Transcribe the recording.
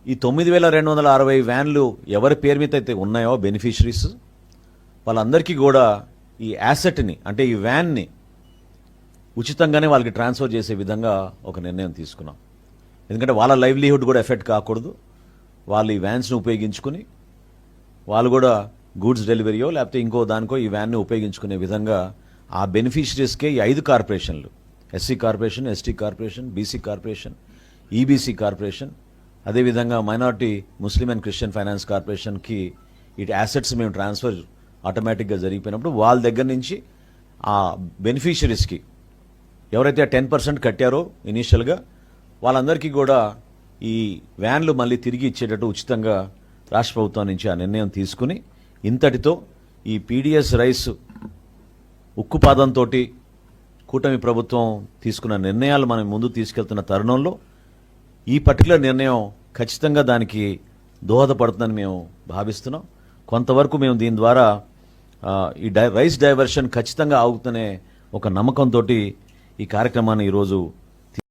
ఈ 9260 వ్యాన్లు ఎవరి పేరు మీద అయితే ఉన్నాయో బెనిఫిషరీస్ వాళ్ళందరికీ కూడా ఈ యాసెట్ని అంటే ఈ వ్యాన్ని ఉచితంగానే వాళ్ళకి ట్రాన్స్ఫర్ చేసే విధంగా ఒక నిర్ణయం తీసుకున్నాం. ఎందుకంటే వాళ్ళ లైవ్లీహుడ్ కూడా ఎఫెక్ట్ కాకూడదు. వాళ్ళు ఈ వ్యాన్స్ని ఉపయోగించుకుని వాళ్ళు కూడా గూడ్స్ డెలివరీయో లేకపోతే ఇంకో దానికో ఈ వ్యాన్ని ఉపయోగించుకునే విధంగా ఆ బెనిఫిషరీస్కే ఈ 5 కార్పొరేషన్లు SC corporation, ST corporation, BC corporation, EBC corporation, అదేవిధంగా minority Muslim and Christian finance కార్పొరేషన్కి ఇటు యాసెట్స్ మేము ట్రాన్స్ఫర్ ఆటోమేటిక్గా జరిగిపోయినప్పుడు వాళ్ళ దగ్గర నుంచి ఆ బెనిఫిషరీస్కి ఎవరైతే 10% కట్టారో ఇనీషియల్గా వాళ్ళందరికీ కూడా ఈ వ్యాన్లు మళ్ళీ తిరిగి ఇచ్చేటట్టు ఉచితంగా రాష్ట్ర ప్రభుత్వం నుంచి ఆ నిర్ణయం తీసుకుని ఇంతటితో ఈ పీడిఎస్ రైస్ ఉక్కుపాదంతో కూటమి ప్రభుత్వం తీసుకున్న నిర్ణయాలు మనం ముందు తీసుకెళ్తున్న తరుణంలో ఈ పర్టికులర్ నిర్ణయం ఖచ్చితంగా దానికి దోహదపడుతుందని మేము భావిస్తున్నాం. కొంతవరకు మేము దీని ద్వారా ఈ రైస్ డైవర్షన్ ఖచ్చితంగా ఆగుతూనే ఒక నమ్మకంతో ఈ కార్యక్రమాన్ని ఈరోజు